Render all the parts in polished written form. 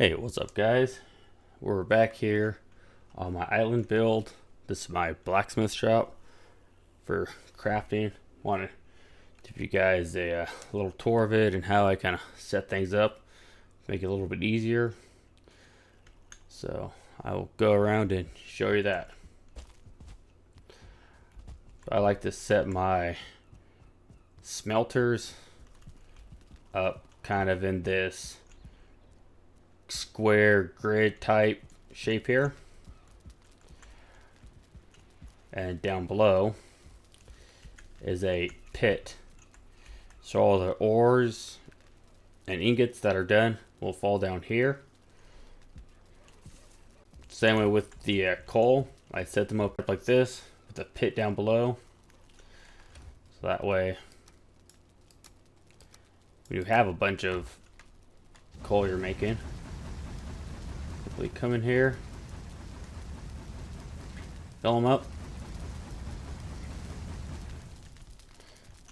Hey, what's up guys? We're back here on my island build. This is my blacksmith shop for crafting. Want to give you guys a little tour of it and how I kind of set things up, make it a little bit easier. So I will go around and show you that. I like to set my smelters up kind of in this square grid type shape here, and down below is a pit, so all the ores and ingots that are done will fall down here. Same way with the coal. I set them up like this with a pit down below, so that way when you have a bunch of coal you're making, we come in here, fill them up,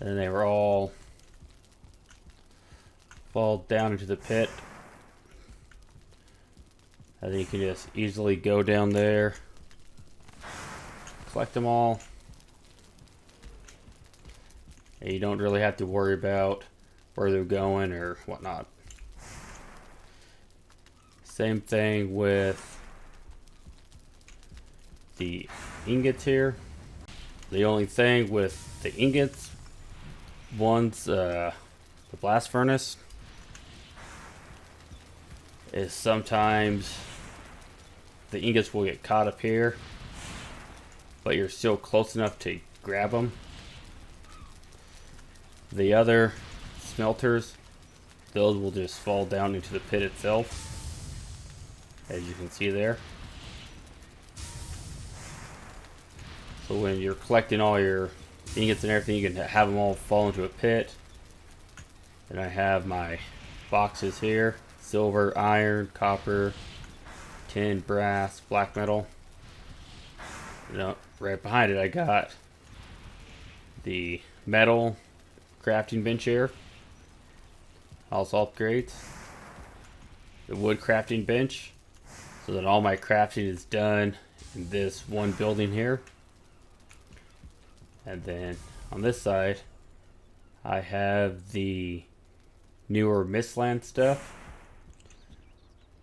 and they were all fall down into the pit. I think you can just easily go down there, collect them all, and you don't really have to worry about where they're going or whatnot. Same thing with the ingots here. The only thing with the ingots, once the blast furnace, is sometimes the ingots will get caught up here, but you're still close enough to grab them. The other smelters, those will just fall down into the pit itself, as you can see there. So when you're collecting all your ingots and everything, you can have them all fall into a pit. And I have my boxes here: silver, iron, copper, tin, brass, black metal. Right behind it I got the metal crafting bench here. Also upgrades the wood crafting bench, so that all my crafting is done in this one building here. And then on this side I have the newer Mistland stuff.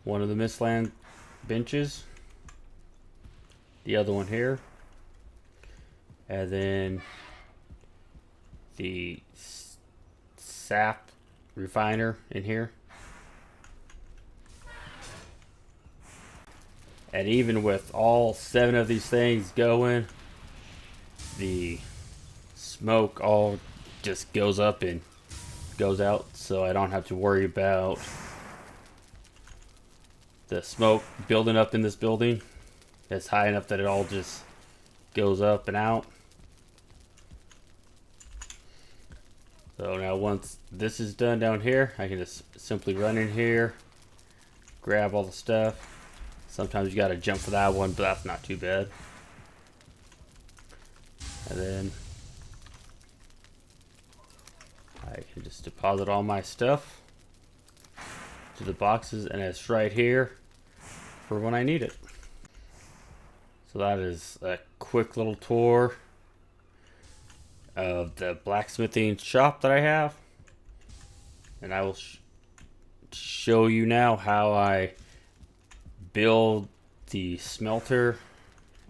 One of the Mistland benches, the other one here, and then the sap refiner in here. And even with all 7 of these things going, the smoke all just goes up and goes out, so I don't have to worry about the smoke building up in this building. It's high enough that it all just goes up and out. So now once this is done down here, I can just simply run in here, grab all the stuff. Sometimes you gotta jump for that one, but that's not too bad. And then I can just deposit all my stuff to the boxes, and it's right here for when I need it. So that is a quick little tour of the blacksmithing shop that I have, and I will show you now how I build the smelter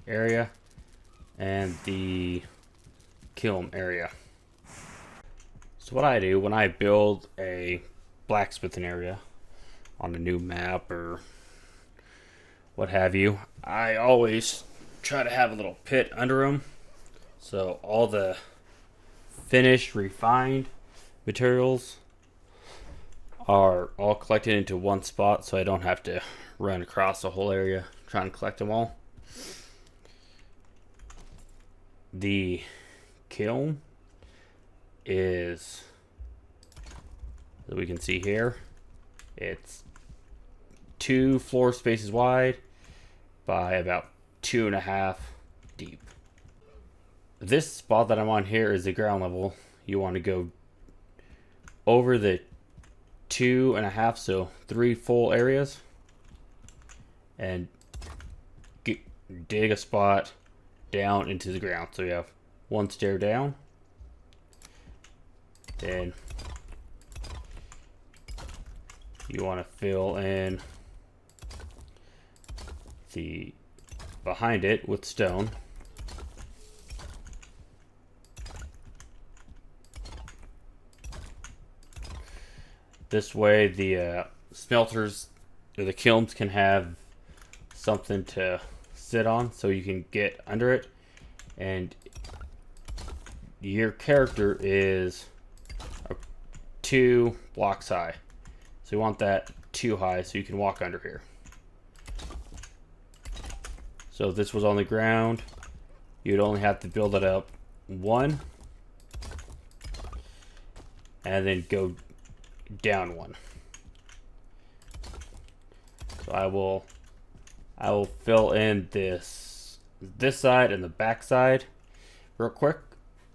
area and the kiln area. So what I do when I build a blacksmithing area on a new map or what have you, I always try to have a little pit under them, so all the finished refined materials are all collected into one spot, so I don't have to run across the whole area trying to collect them all. The kiln is, that we can see here, it's 2 floor spaces wide by about 2.5 deep. This spot that I'm on here is the ground level. You want to go over the 2.5, so 3 full areas. and dig a spot down into the ground. So you have one stair down, then you want to fill in the behind it with stone. This way the smelters or the kilns can have something to sit on, so you can get under it, and your character is 2 blocks high, so you want that 2 high so you can walk under here. So if this was on the ground, you'd only have to build it up 1 and then go down 1. So I will fill in this side and the back side real quick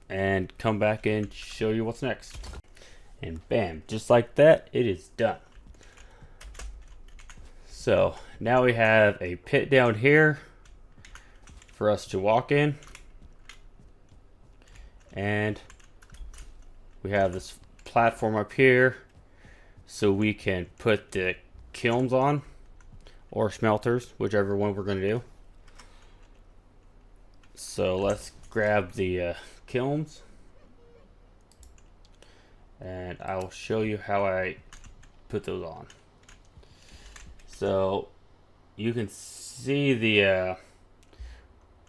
and come back and show you what's next. And bam, just like that, it is done. So now we have a pit down here for us to walk in, and we have this platform up here so we can put the kilns on, or smelters, whichever one we're going to do. So let's grab the kilns, and I will show you how I put those on. So you can see the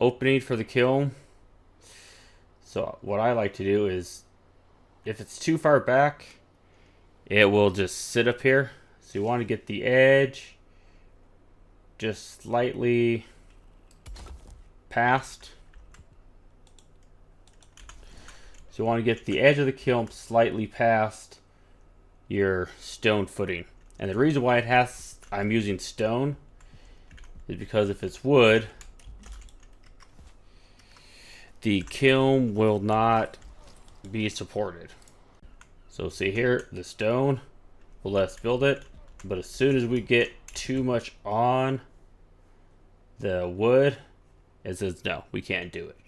opening for the kiln. So what I like to do is, if it's too far back, it will just sit up here. So you want to get the edge just slightly past. So you want to get the edge of the kiln slightly past your stone footing. And the reason why I'm using stone is because if it's wood, the kiln will not be supported. So see here, the stone will let us build it, but as soon as we get too much on the wood, it says no, we can't do it.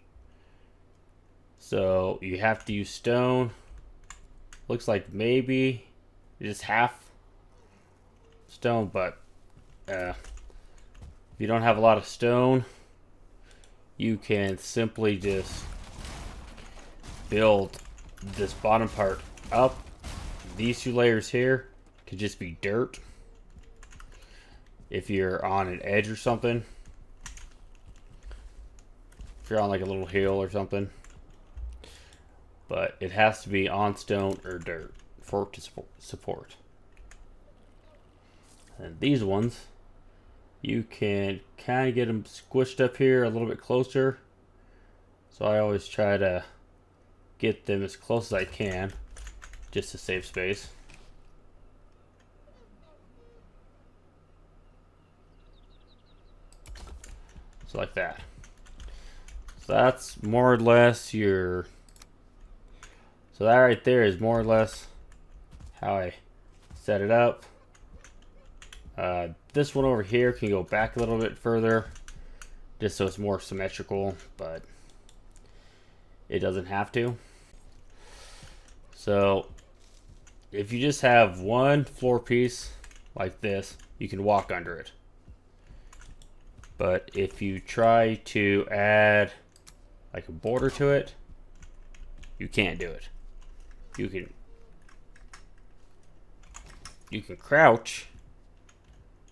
So you have to use stone. Looks like maybe just half stone, but if you don't have a lot of stone, you can simply just build this bottom part up. These 2 layers here could just be dirt if you're on an edge or something. If you're on like a little hill or something. But it has to be on stone or dirt for it to support. And these ones, you can kind of get them squished up here a little bit closer. So I always try to get them as close as I can, just to save space. So like that. So that's more or less your... So that right there is more or less how I set it up. This one over here can go back a little bit further, just so it's more symmetrical, but it doesn't have to. So if you just have one floor piece like this, you can walk under it. But if you try to add like a border to it, you can't do it. You can crouch.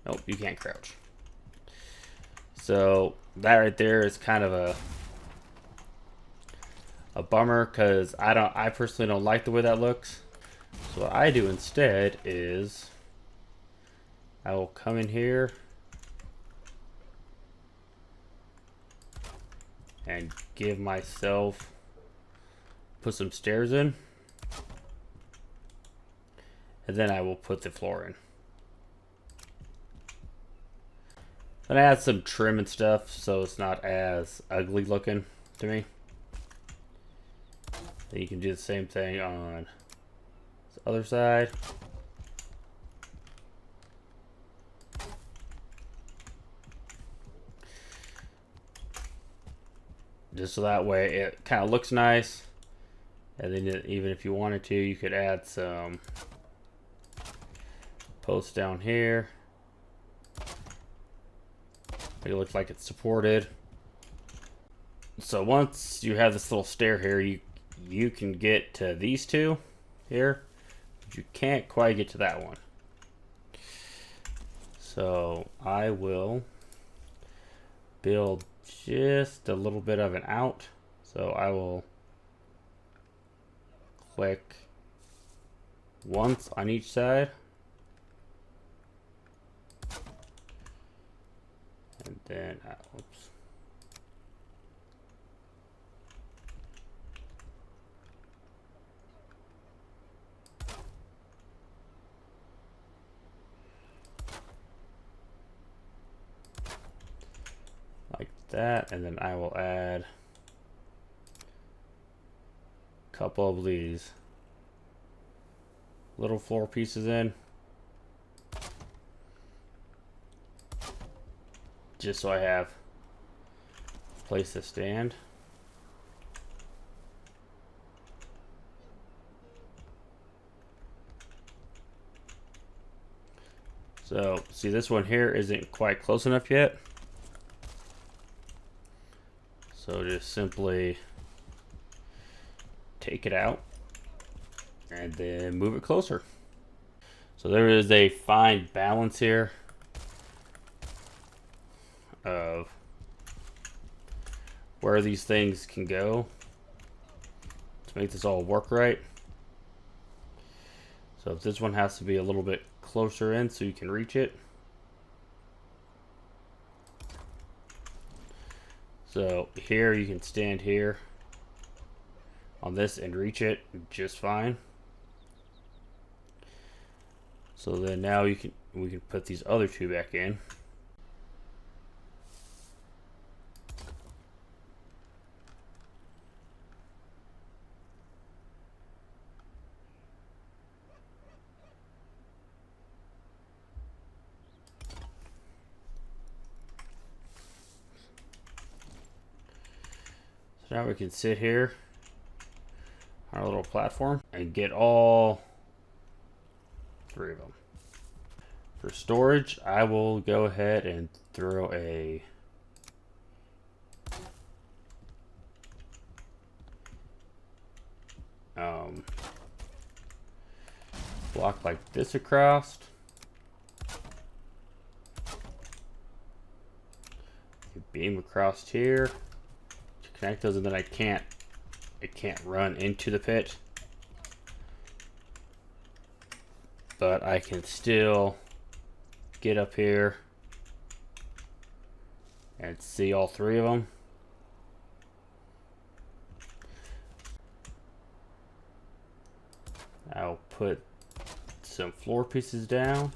Nope, you can't crouch. So that right there is kind of a bummer, because I personally don't like the way that looks. So what I do instead is I will come in here and give myself, put some stairs in, and then I will put the floor in. Then I add some trim and stuff so it's not as ugly looking to me. Then you can do the same thing on the other side. just so that way it kind of looks nice. And then even if you wanted to, you could add some posts down here. Make it look like it's supported. So once you have this little stair here, you can get to these two here, but you can't quite get to that one. So I will build just a little bit of an out. So I will click once on each side. And then, oops. Like that, and then I will add a couple of these little floor pieces in, just so I have a place to stand. So see, this one here isn't quite close enough yet. So just simply take it out and then move it closer. So there is a fine balance here of where these things can go to make this all work right. So if this one has to be a little bit closer in so you can reach it. So here you can stand here on this and reach it just fine. So then now we can put these other two back in. So now we can sit here on our little platform and get all three of them. For storage, I will go ahead and throw a block like this across. Beam across here to connect those, and then it can't run into the pit, but I can still get up here and see all three of them. I'll put some floor pieces down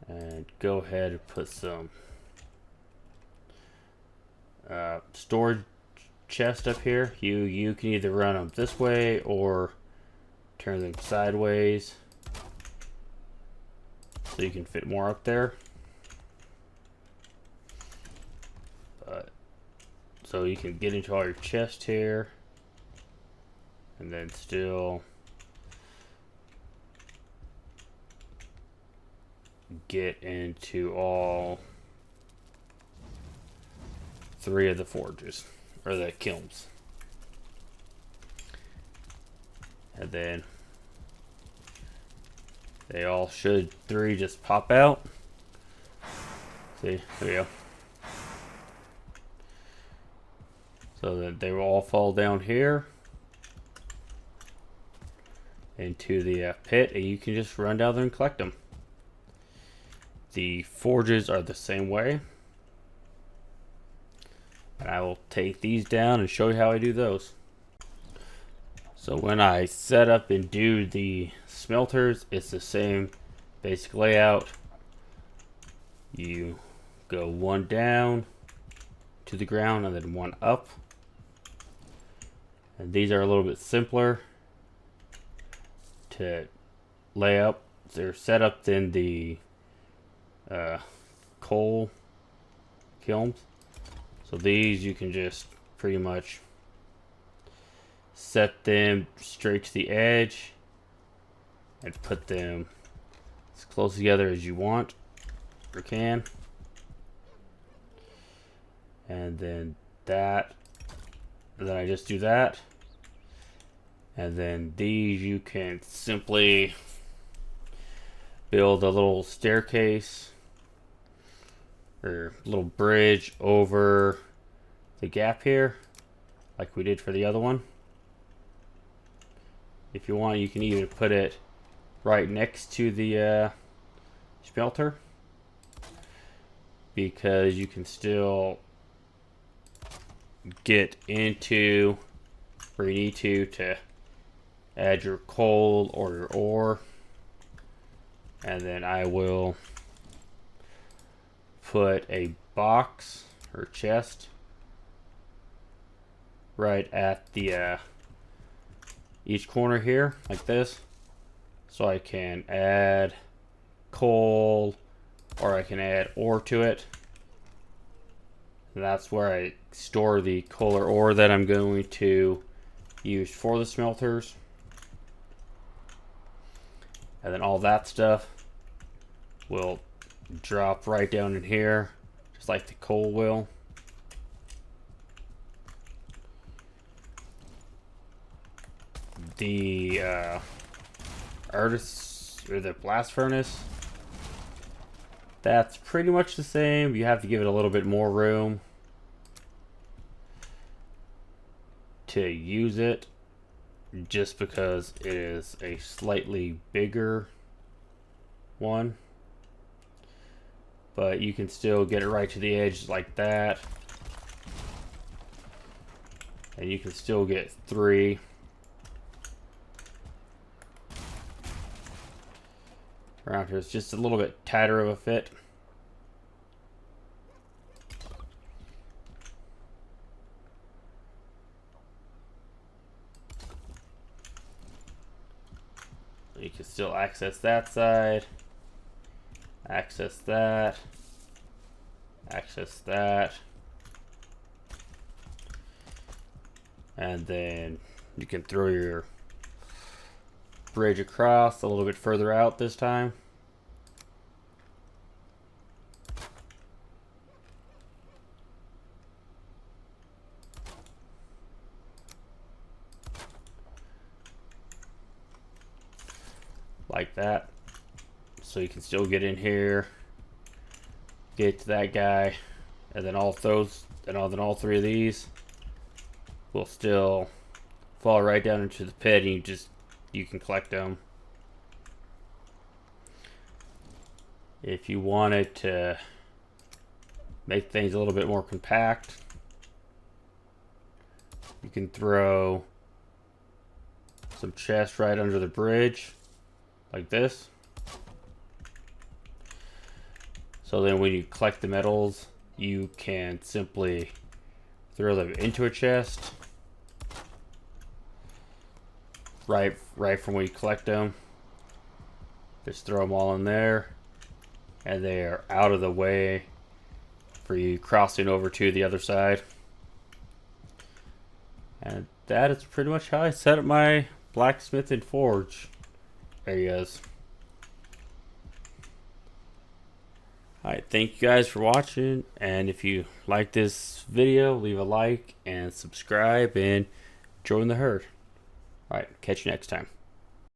and go ahead and put some storage chest up here. You can either run them this way or turn them sideways so you can fit more up there. So you can get into all your chest here and then still get into all three of the forges, or the kilns. And then they all should, three just pop out. See, there we go. So that they will all fall down here into the pit, and you can just run down there and collect them. The forges are the same way. And I will take these down and show you how I do those. So when I set up and do the smelters, it's the same basic layout. You go one down to the ground and then one up. And these are a little bit simpler to lay up. They're set up in the coal kilns. So So these you can just pretty much set them straight to the edge and put them as close together as you want or can. And then that, and then I just do that. And then these you can simply build a little staircase or little bridge over the gap here like we did for the other one. If you want, you can even put it right next to the smelter, because you can still get into where you need to add your coal or your ore. And then I will put a box or chest right at the each corner here like this, so I can add coal or I can add ore to it. And that's where I store the coal or ore that I'm going to use for the smelters. And then all that stuff will drop right down in here, just like the coal will. The artist or the blast furnace, that's pretty much the same. You have to give it a little bit more room to use it, just because it is a slightly bigger one. But you can still get it right to the edge like that, and you can still get 3. Around here, it's just a little bit tighter of a fit. You can still access that side, access that, access that, and then you can throw your bridge across a little bit further out this time. Like that. So you can still get in here, get to that guy, and then all 3 of these will still fall right down into the pit, and you can collect them. If you wanted to make things a little bit more compact, you can throw some chests right under the bridge like this. So then when you collect the metals, you can simply throw them into a chest right from when you collect them. Just throw them all in there, and they are out of the way for you crossing over to the other side. And that is pretty much how I set up my blacksmith and forge areas. Alright, thank you guys for watching, and if you like this video, leave a like and subscribe and join the herd. Alright, catch you next time.